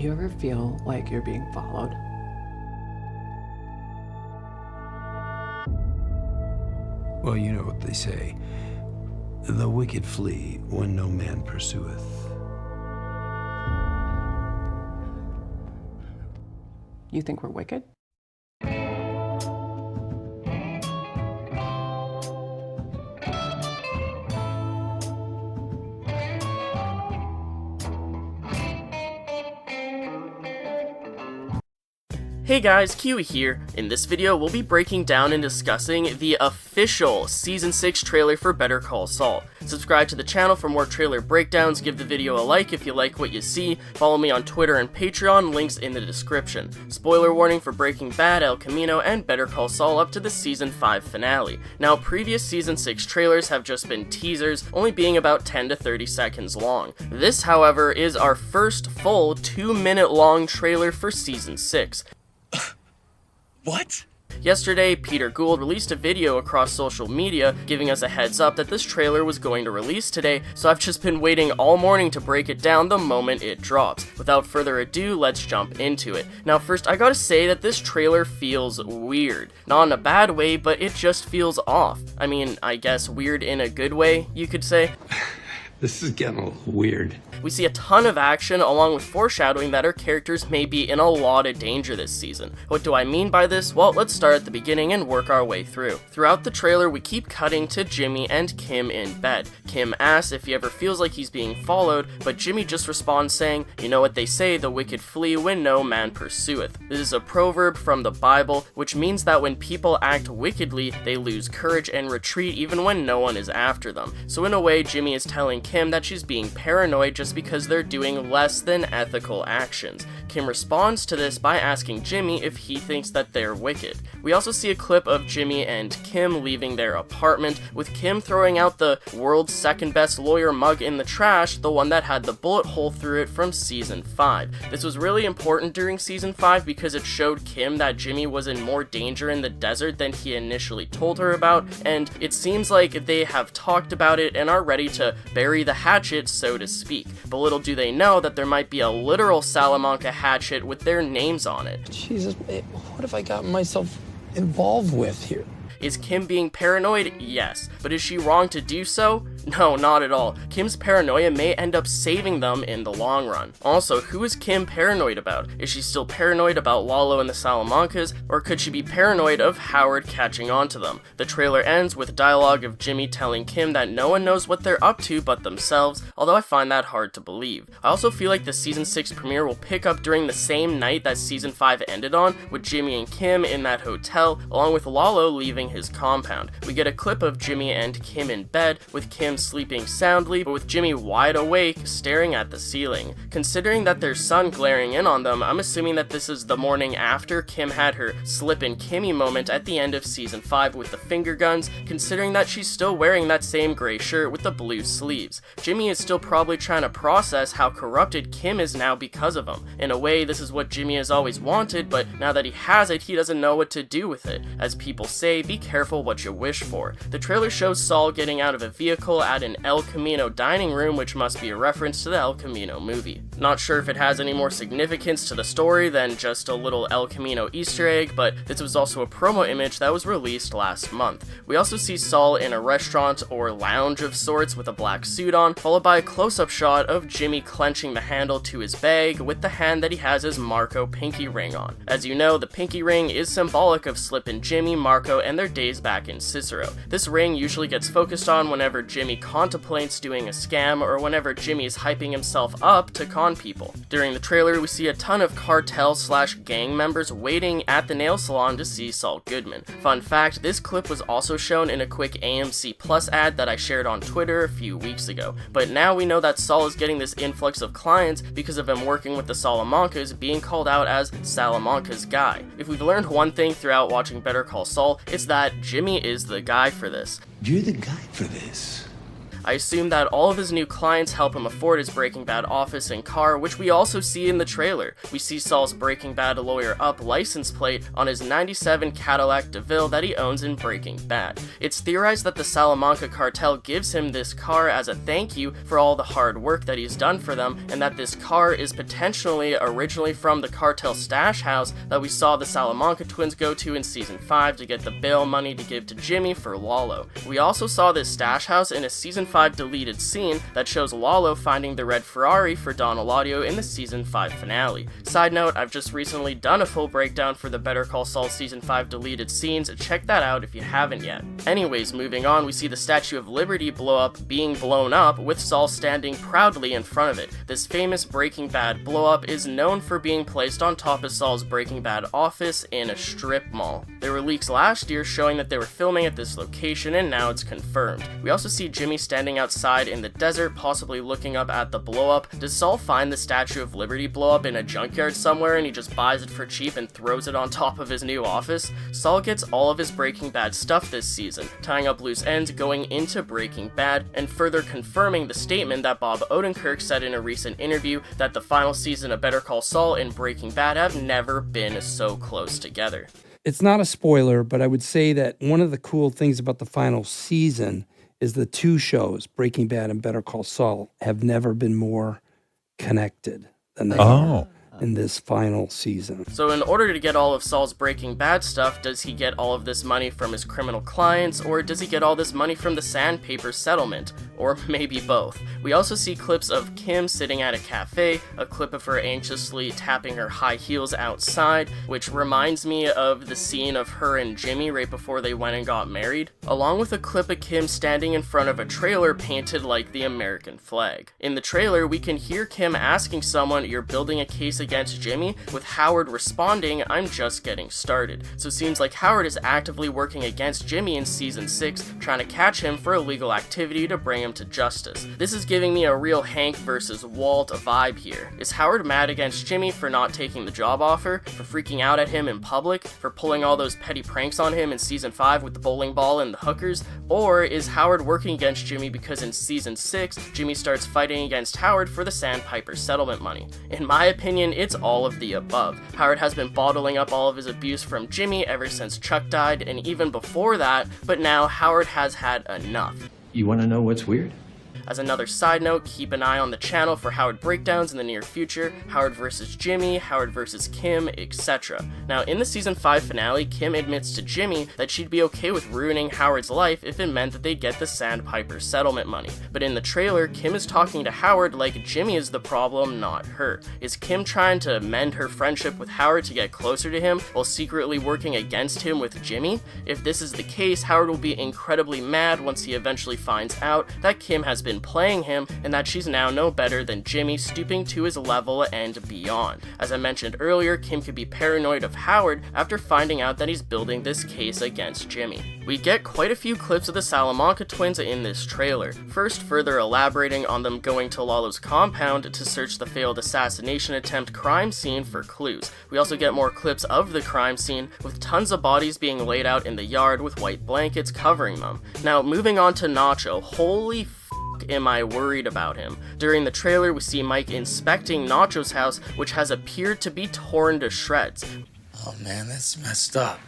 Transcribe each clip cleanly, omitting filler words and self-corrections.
You ever feel like you're being followed? Well, you know what they say. The wicked flee when no man pursueth. You think we're wicked? Hey guys, Kiwi here. In this video, we'll be breaking down and discussing the official Season 6 trailer for Better Call Saul. Subscribe to the channel for more trailer breakdowns, give the video a like if you like what you see, follow me on Twitter and Patreon, links in the description. Spoiler warning for Breaking Bad, El Camino, and Better Call Saul up to the Season 5 finale. Now, previous Season 6 trailers have just been teasers, only being about 10 to 30 seconds long. This, however, is our first full 2-minute long trailer for Season 6. What? Yesterday, Peter Gould released a video across social media giving us a heads up that this trailer was going to release today, so I've just been waiting all morning to break it down the moment it drops. Without further ado, let's jump into it. Now first, I gotta say that this trailer feels weird. Not in a bad way, but it just feels off. I mean, I guess weird in a good way, you could say. This is getting a little weird. We see a ton of action along with foreshadowing that our characters may be in a lot of danger this season. What do I mean by this? Well, let's start at the beginning and work our way through. Throughout the trailer, we keep cutting to Jimmy and Kim in bed. Kim asks if he ever feels like he's being followed, but Jimmy just responds saying, "You know what they say, the wicked flee when no man pursueth." This is a proverb from the Bible, which means that when people act wickedly, they lose courage and retreat even when no one is after them. So in a way, Jimmy is telling Kim that she's being paranoid just because they're doing less than ethical actions. Kim responds to this by asking Jimmy if he thinks that they're wicked. We also see a clip of Jimmy and Kim leaving their apartment, with Kim throwing out the world's second best lawyer mug in the trash, the one that had the bullet hole through it from Season 5. This was really important during Season 5 because it showed Kim that Jimmy was in more danger in the desert than he initially told her about, and it seems like they have talked about it and are ready to bury the hatchet, so to speak. But little do they know that there might be a literal Salamanca hatchet with their names on it. Jesus, what have I gotten myself involved with here? Is Kim being paranoid? Yes. But is she wrong to do so? No, not at all. Kim's paranoia may end up saving them in the long run. Also, who is Kim paranoid about? Is she still paranoid about Lalo and the Salamancas, or could she be paranoid of Howard catching on to them? The trailer ends with dialogue of Jimmy telling Kim that no one knows what they're up to but themselves, although I find that hard to believe. I also feel like the Season 6 premiere will pick up during the same night that Season 5 ended on, with Jimmy and Kim in that hotel, along with Lalo leaving his compound. We get a clip of Jimmy and Kim in bed, with Kim sleeping soundly, but with Jimmy wide awake, staring at the ceiling. Considering that there's sun glaring in on them, I'm assuming that this is the morning after Kim had her slip and Kimmy moment at the end of Season 5 with the finger guns, considering that she's still wearing that same gray shirt with the blue sleeves. Jimmy is still probably trying to process how corrupted Kim is now because of him. In a way, this is what Jimmy has always wanted, but now that he has it, he doesn't know what to do with it. As people say, be careful what you wish for. The trailer shows Saul getting out of a vehicle at an El Camino dining room, which must be a reference to the El Camino movie. Not sure if it has any more significance to the story than just a little El Camino Easter egg, but this was also a promo image that was released last month. We also see Saul in a restaurant or lounge of sorts with a black suit on, followed by a close-up shot of Jimmy clenching the handle to his bag with the hand that he has his Marco pinky ring on. As you know, the pinky ring is symbolic of Slip and Jimmy, Marco, and their days back in Cicero. This ring usually gets focused on whenever Jimmy contemplates doing a scam or whenever Jimmy is hyping himself up to con people. During the trailer, we see a ton of cartel/gang members waiting at the nail salon to see Saul Goodman. Fun fact, this clip was also shown in a quick AMC Plus ad that I shared on Twitter a few weeks ago. But now we know that Saul is getting this influx of clients because of him working with the Salamancas, being called out as Salamanca's guy. If we've learned one thing throughout watching Better Call Saul, it's that Jimmy is the guy for this. You're the guy for this. I assume that all of his new clients help him afford his Breaking Bad office and car, which we also see in the trailer. We see Saul's Breaking Bad lawyer up license plate on his 97 Cadillac DeVille that he owns in Breaking Bad. It's theorized that the Salamanca cartel gives him this car as a thank you for all the hard work that he's done for them, and that this car is potentially originally from the cartel stash house that we saw the Salamanca twins go to in season 5 to get the bail money to give to Jimmy for Lalo. We also saw this stash house in a season 5 deleted scene that shows Lalo finding the red Ferrari for Don Eladio in the season 5 finale. Side note, I've just recently done a full breakdown for the Better Call Saul season 5 deleted scenes, check that out if you haven't yet. Anyways, moving on, we see the Statue of Liberty being blown up with Saul standing proudly in front of it. This famous Breaking Bad blow up is known for being placed on top of Saul's Breaking Bad office in a strip mall. There were leaks last year showing that they were filming at this location, and now it's confirmed. We also see Jimmy standing outside in the desert, possibly looking up at the blow up. Does Saul find the Statue of Liberty blow up in a junkyard somewhere and he just buys it for cheap and throws it on top of his new office? Saul gets all of his Breaking Bad stuff this season, tying up loose ends going into Breaking Bad, and further confirming the statement that Bob Odenkirk said in a recent interview that the final season of Better Call Saul and Breaking Bad have never been so close together. It's not a spoiler, but I would say that one of the cool things about the final season is the two shows, Breaking Bad and Better Call Saul, have never been more connected than they are in this final season. So in order to get all of Saul's Breaking Bad stuff, does he get all of this money from his criminal clients, or does he get all this money from the sandpaper settlement? Or maybe both. We also see clips of Kim sitting at a cafe, a clip of her anxiously tapping her high heels outside, which reminds me of the scene of her and Jimmy right before they went and got married, along with a clip of Kim standing in front of a trailer painted like the American flag. In the trailer, we can hear Kim asking someone, "You're building a case against Jimmy?" with Howard responding, "I'm just getting started." So it seems like Howard is actively working against Jimmy in season 6, trying to catch him for illegal activity to bring him to justice. This is giving me a real Hank versus Walt vibe here. Is Howard mad against Jimmy for not taking the job offer, for freaking out at him in public, for pulling all those petty pranks on him in season 5 with the bowling ball and the hookers? Or is Howard working against Jimmy because in season 6, Jimmy starts fighting against Howard for the Sandpiper settlement money? In my opinion, it's all of the above. Howard has been bottling up all of his abuse from Jimmy ever since Chuck died, and even before that, but now Howard has had enough. You want to know what's weird? As another side note, keep an eye on the channel for Howard breakdowns in the near future, Howard versus Jimmy, Howard versus Kim, etc. Now, in the season 5 finale, Kim admits to Jimmy that she'd be okay with ruining Howard's life if it meant that they'd get the Sandpiper settlement money. But in the trailer, Kim is talking to Howard like Jimmy is the problem, not her. Is Kim trying to mend her friendship with Howard to get closer to him while secretly working against him with Jimmy? If this is the case, Howard will be incredibly mad once he eventually finds out that Kim has been playing him and that she's now no better than Jimmy, stooping to his level and beyond. As I mentioned earlier, Kim could be paranoid of Howard after finding out that he's building this case against Jimmy. We get quite a few clips of the Salamanca twins in this trailer, first further elaborating on them going to Lalo's compound to search the failed assassination attempt crime scene for clues. We also get more clips of the crime scene with tons of bodies being laid out in the yard with white blankets covering them. Now, moving on to Nacho, holy am I worried about him. During the trailer, we see Mike inspecting Nacho's house, which has appeared to be torn to shreds. Oh man, that's messed up.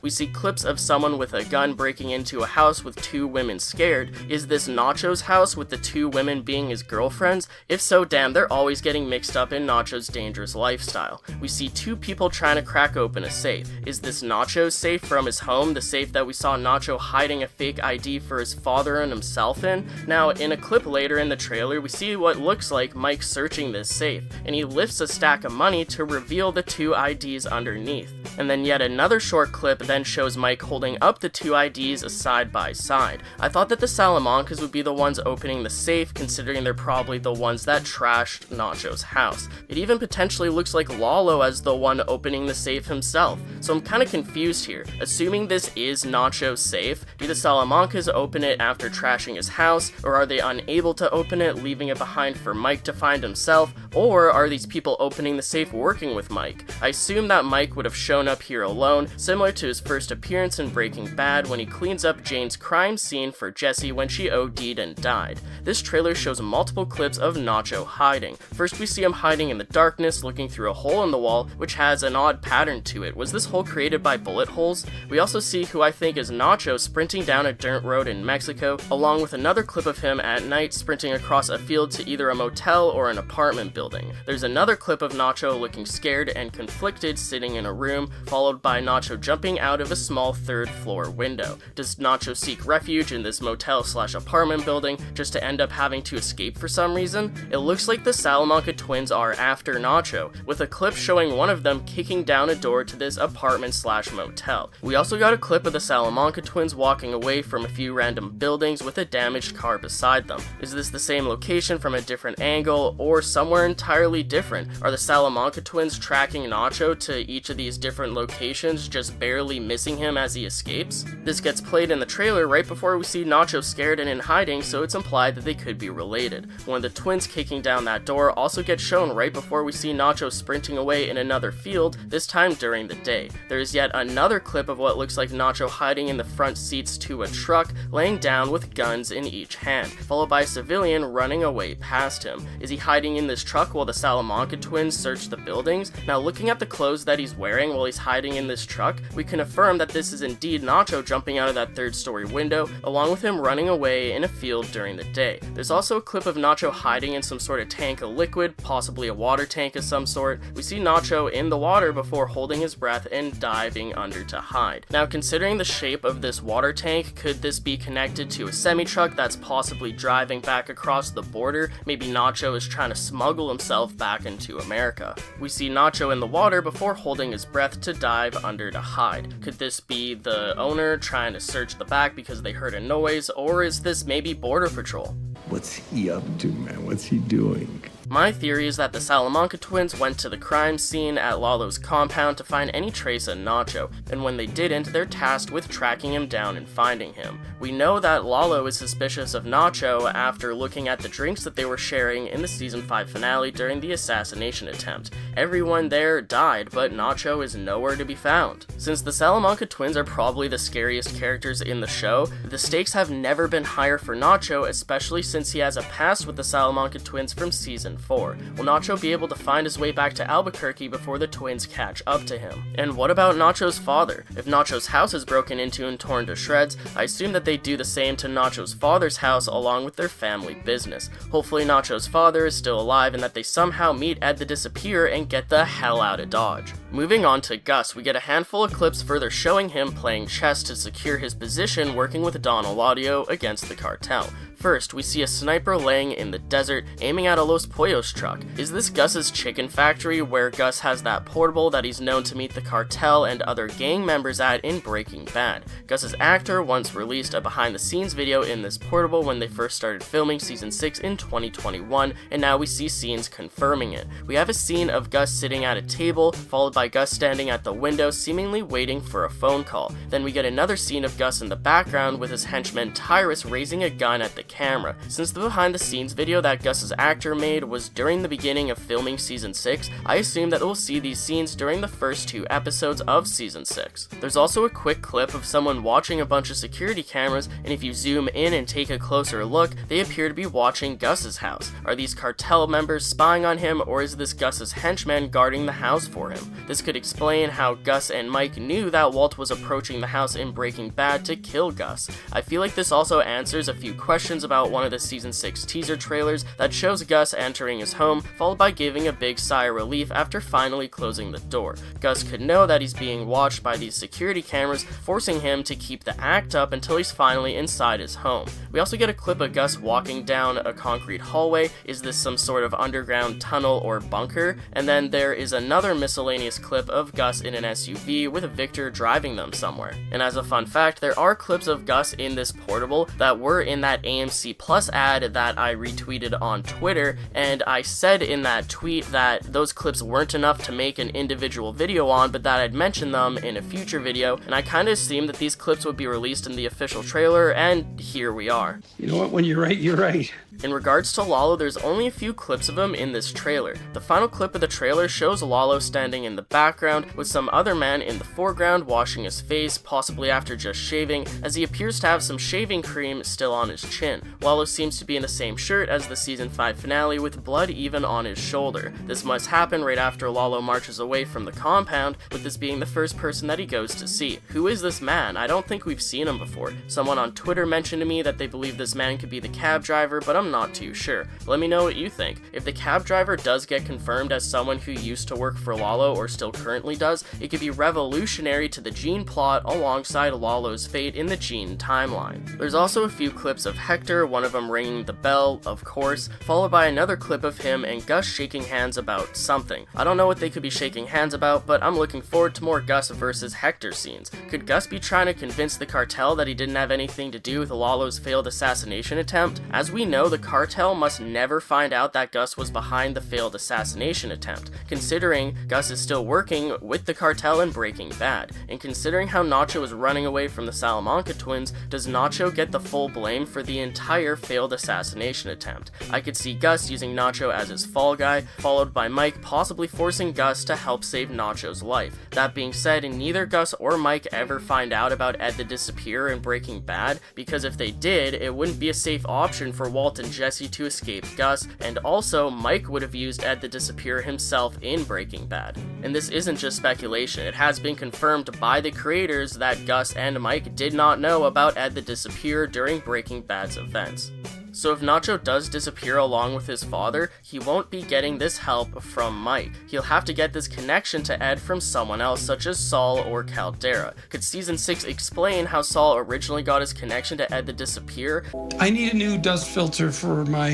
We see clips of someone with a gun breaking into a house with 2 women scared. Is this Nacho's house with the 2 women being his girlfriends? If so, damn, they're always getting mixed up in Nacho's dangerous lifestyle. We see 2 people trying to crack open a safe. Is this Nacho's safe from his home, the safe that we saw Nacho hiding a fake ID for his father and himself in? Now, in a clip later in the trailer, we see what looks like Mike searching this safe, and he lifts a stack of money to reveal the 2 IDs underneath. And then yet another short clip then shows Mike holding up the 2 IDs side by side. I thought that the Salamancas would be the ones opening the safe, considering they're probably the ones that trashed Nacho's house. It even potentially looks like Lalo as the one opening the safe himself. So I'm kinda confused here. Assuming this is Nacho's safe, do the Salamancas open it after trashing his house, or are they unable to open it, leaving it behind for Mike to find himself, Or are these people opening the safe working with Mike? I assume that Mike would have shown up here alone, similar to his first appearance in Breaking Bad when he cleans up Jane's crime scene for Jesse when she OD'd and died. This trailer shows multiple clips of Nacho hiding. First we see him hiding in the darkness, looking through a hole in the wall, which has an odd pattern to it. Was this hole created by bullet holes? We also see who I think is Nacho sprinting down a dirt road in Mexico, along with another clip of him at night sprinting across a field to either a motel or an apartment building. There's another clip of Nacho looking scared and conflicted sitting in a room, followed by Nacho jumping out of a small third floor window. Does Nacho seek refuge in this motel/apartment building just to end up having to escape for some reason? It looks like the Salamanca twins are after Nacho, with a clip showing one of them kicking down a door to this apartment/motel. We also got a clip of the Salamanca twins walking away from a few random buildings with a damaged car beside them. Is this the same location from a different angle, or somewhere entirely different? Are the Salamanca twins tracking Nacho to each of these different locations, just barely missing him as he escapes? This gets played in the trailer right before we see Nacho scared and in hiding, so it's implied that they could be related. One of the twins kicking down that door also gets shown right before we see Nacho sprinting away in another field, this time during the day. There is yet another clip of what looks like Nacho hiding in the front seats to a truck, laying down with guns in each hand, followed by a civilian running away past him. Is he hiding in this truck while the Salamanca twins search the buildings? Now, looking at the clothes that he's wearing while he's hiding in this truck, we can affirm that this is indeed Nacho jumping out of that third-story window, along with him running away in a field during the day. There's also a clip of Nacho hiding in some sort of tank of liquid, possibly a water tank of some sort. We see Nacho in the water before holding his breath and diving under to hide. Now, considering the shape of this water tank, could this be connected to a semi-truck that's possibly driving back across the border? Maybe Nacho is trying to smuggle himself back into America. We see Nacho in the water before holding his breath to dive under to hide. Could this be the owner trying to search the back because they heard a noise, or is this maybe Border Patrol? What's he up to, man? What's he doing? My theory is that the Salamanca twins went to the crime scene at Lalo's compound to find any trace of Nacho, and when they didn't, they're tasked with tracking him down and finding him. We know that Lalo is suspicious of Nacho after looking at the drinks that they were sharing in the season 5 finale during the assassination attempt. Everyone there died, but Nacho is nowhere to be found. Since the Salamanca twins are probably the scariest characters in the show, the stakes have never been higher for Nacho, especially since he has a past with the Salamanca twins from season 4. Will Nacho be able to find his way back to Albuquerque before the twins catch up to him? And what about Nacho's father? If Nacho's house is broken into and torn to shreds, I assume that they do the same to Nacho's father's house along with their family business. Hopefully Nacho's father is still alive and that they somehow meet Ed the Disappear and get the hell out of Dodge. Moving on to Gus, we get a handful of clips further showing him playing chess to secure his position working with Don Eladio against the cartel. First, we see a sniper laying in the desert, aiming at a Los Pollos truck. Is this Gus's chicken factory where Gus has that portable that he's known to meet the cartel and other gang members at in Breaking Bad? Gus's actor once released a behind-the-scenes video in this portable when they first started filming season 6 in 2021, and now we see scenes confirming it. We have a scene of Gus sitting at a table, followed by Gus standing at the window, seemingly waiting for a phone call. Then we get another scene of Gus in the background with his henchman Tyrus raising a gun at the camera. Since the behind the scenes video that Gus's actor made was during the beginning of filming season 6, I assume that we'll see these scenes during the first 2 episodes of season 6. There's also a quick clip of someone watching a bunch of security cameras, and if you zoom in and take a closer look, they appear to be watching Gus's house. Are these cartel members spying on him, or is this Gus's henchman guarding the house for him? This could explain how Gus and Mike knew that Walt was approaching the house in Breaking Bad to kill Gus. I feel like this also answers a few questions about one of the season 6 teaser trailers that shows Gus entering his home, followed by giving a big sigh of relief after finally closing the door. Gus could know that he's being watched by these security cameras, forcing him to keep the act up until he's finally inside his home. We also get a clip of Gus walking down a concrete hallway. Is this some sort of underground tunnel or bunker? And then there is another miscellaneous clip of Gus in an SUV with Victor driving them somewhere. And as a fun fact, there are clips of Gus in this portable that were in that AMC AMC Plus ad that I retweeted on Twitter, and I said in that tweet that those clips weren't enough to make an individual video on, but that I'd mention them in a future video, and I kind of assumed that these clips would be released in the official trailer, and here we are. You know what? When you're right, you're right. In regards to Lalo, there's only a few clips of him in this trailer. The final clip of the trailer shows Lalo standing in the background with some other man in the foreground washing his face, possibly after just shaving, as he appears to have some shaving cream still on his chin. Lalo seems to be in the same shirt as the season 5 finale with blood even on his shoulder. This must happen right after Lalo marches away from the compound, with this being the first person that he goes to see. Who is this man? I don't think we've seen him before. Someone on Twitter mentioned to me that they believe this man could be the cab driver, but I'm not too sure. Let me know what you think. If the cab driver does get confirmed as someone who used to work for Lalo or still currently does, it could be revolutionary to the Gene plot alongside Lalo's fate in the Gene timeline. There's also a few clips of Hector, one of them ringing the bell, of course, followed by another clip of him and Gus shaking hands about something. I don't know what they could be shaking hands about, but I'm looking forward to more Gus versus Hector scenes. Could Gus be trying to convince the cartel that he didn't have anything to do with Lalo's failed assassination attempt? As we know, the cartel must never find out that Gus was behind the failed assassination attempt, considering Gus is still working with the cartel in Breaking Bad. And considering how Nacho is running away from the Salamanca twins, does Nacho get the full blame for the entire failed assassination attempt? I could see Gus using Nacho as his fall guy, followed by Mike possibly forcing Gus to help save Nacho's life. That being said, neither Gus or Mike ever find out about Ed the Disappearer in Breaking Bad, because if they did, it wouldn't be a safe option for Walt and Jesse to escape Gus, and also Mike would have used Ed the Disappearer himself in Breaking Bad. And this isn't just speculation, it has been confirmed by the creators that Gus and Mike did not know about Ed the Disappearer during Breaking Bad's events. So if Nacho does disappear along with his father, he won't be getting this help from Mike. He'll have to get this connection to Ed from someone else, such as Saul or Caldera. Could Season 6 explain how Saul originally got his connection to Ed the Disappearer? I need a new dust filter for my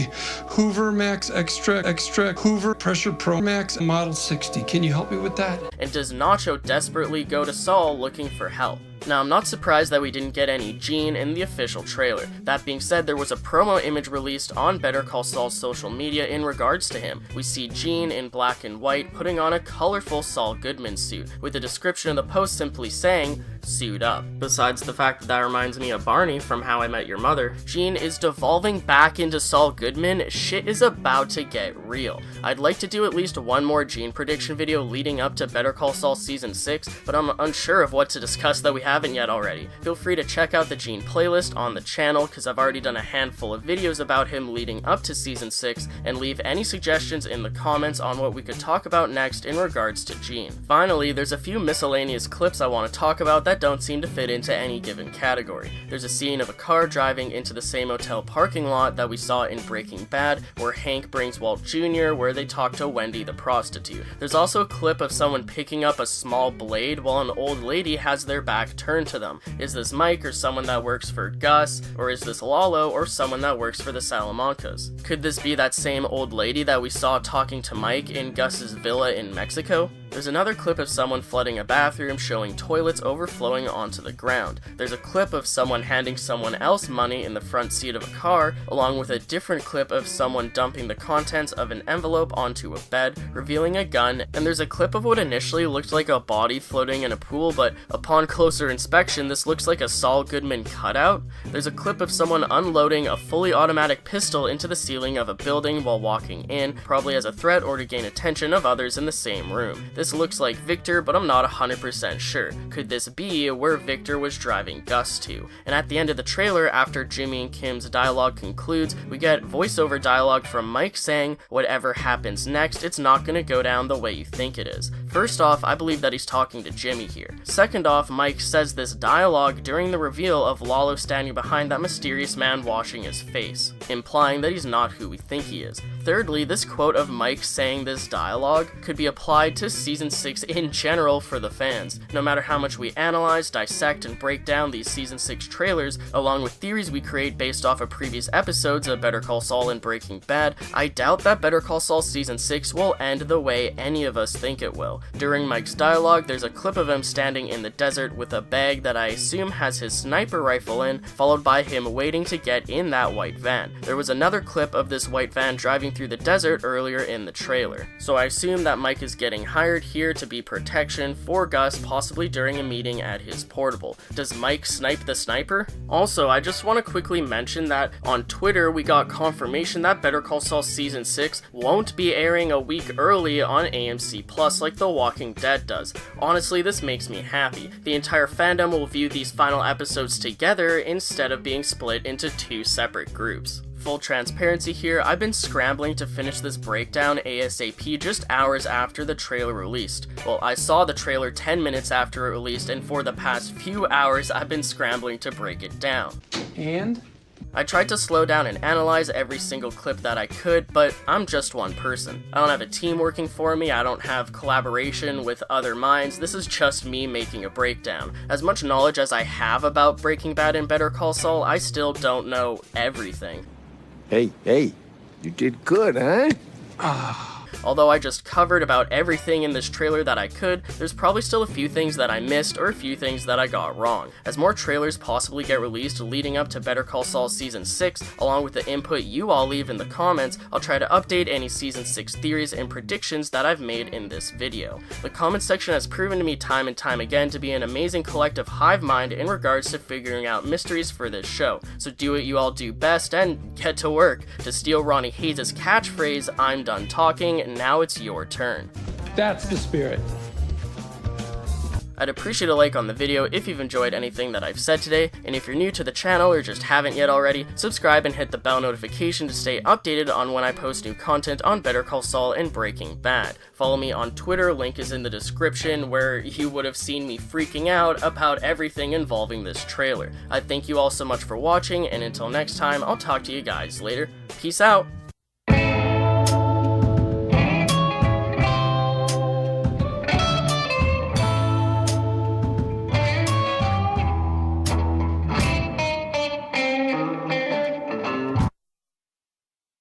Hoover Max Extra Hoover Pressure Pro Max Model 60. Can you help me with that? And does Nacho desperately go to Saul looking for help? Now, I'm not surprised that we didn't get any Gene in the official trailer. That being said, there was a promo image released on Better Call Saul's social media in regards to him. We see Gene in black and white putting on a colorful Saul Goodman suit, with the description of the post simply saying, "Suit up." Besides the fact that reminds me of Barney from How I Met Your Mother, Gene is devolving back into Saul Goodman. Shit is about to get real. I'd like to do at least one more Gene prediction video leading up to Better Call Saul Season 6, but I'm unsure of what to discuss that we haven't yet already. Feel free to check out the Gene playlist on the channel, because I've already done a handful of videos about him leading up to Season 6, and leave any suggestions in the comments on what we could talk about next in regards to Gene. Finally, there's a few miscellaneous clips I want to talk about that don't seem to fit into any given category. There's a scene of a car driving into the same hotel parking lot that we saw in Breaking Bad, where Hank brings Walt Jr., where they talk to Wendy the prostitute. There's also a clip of someone picking up a small blade while an old lady has their back turned to them. Is this Mike or someone that works for Gus, or is this Lalo or someone that works for the Salamancas? Could this be that same old lady that we saw talking to Mike in Gus's villa in Mexico? There's another clip of someone flooding a bathroom showing toilets overflowing onto the ground. There's a clip of someone handing someone else money in the front seat of a car, along with a different clip of someone dumping the contents of an envelope onto a bed, revealing a gun, and there's a clip of what initially looked like a body floating in a pool, but upon closer inspection, this looks like a Saul Goodman cutout. There's a clip of someone unloading a fully automatic pistol into the ceiling of a building while walking in, probably as a threat or to gain attention of others in the same room. This looks like Victor, but I'm not 100% sure. Could this be where Victor was driving Gus to? And at the end of the trailer, after Jimmy and Kim's dialogue concludes, we get voiceover dialogue from Mike saying, "Whatever happens next, it's not gonna go down the way you think it is." First off, I believe that he's talking to Jimmy here. Second off, Mike says this dialogue during the reveal of Lalo standing behind that mysterious man washing his face, implying that he's not who we think he is. Thirdly, this quote of Mike saying this dialogue could be applied to Season 6 in general for the fans. No matter how much we analyze, dissect, and break down these Season 6 trailers, along with theories we create based off of previous episodes of Better Call Saul and Breaking Bad, I doubt that Better Call Saul Season 6 will end the way any of us think it will. During Mike's dialogue, there's a clip of him standing in the desert with a bag that I assume has his sniper rifle in, followed by him waiting to get in that white van. There was another clip of this white van driving through the desert earlier in the trailer. So I assume that Mike is getting hired here to be protection for Gus, possibly during a meeting at his portable. Does Mike snipe the sniper? Also, I just want to quickly mention that on Twitter we got confirmation that Better Call Saul Season 6 won't be airing a week early on AMC Plus like The Walking Dead does. Honestly, this makes me happy. The entire fandom will view these final episodes together instead of being split into two separate groups. Full transparency here, I've been scrambling to finish this breakdown ASAP just hours after the trailer released. Well, I saw the trailer 10 minutes after it released, and for the past few hours I've been scrambling to break it down. And? I tried to slow down and analyze every single clip that I could, but I'm just one person. I don't have a team working for me, I don't have collaboration with other minds, this is just me making a breakdown. As much knowledge as I have about Breaking Bad and Better Call Saul, I still don't know everything. Hey, you did good, huh? Although I just covered about everything in this trailer that I could, there's probably still a few things that I missed or a few things that I got wrong. As more trailers possibly get released leading up to Better Call Saul Season 6, along with the input you all leave in the comments, I'll try to update any Season 6 theories and predictions that I've made in this video. The comment section has proven to me time and time again to be an amazing collective hive mind in regards to figuring out mysteries for this show, so do what you all do best and get to work. To steal Ronnie Hayes' catchphrase, "I'm done talking, now it's your turn." That's the spirit. I'd appreciate a like on the video if you've enjoyed anything that I've said today, and if you're new to the channel or just haven't yet already, subscribe and hit the bell notification to stay updated on when I post new content on Better Call Saul and Breaking Bad. Follow me on Twitter, link is in the description, where you would have seen me freaking out about everything involving this trailer. I thank you all so much for watching, and until next time, I'll talk to you guys later. Peace out!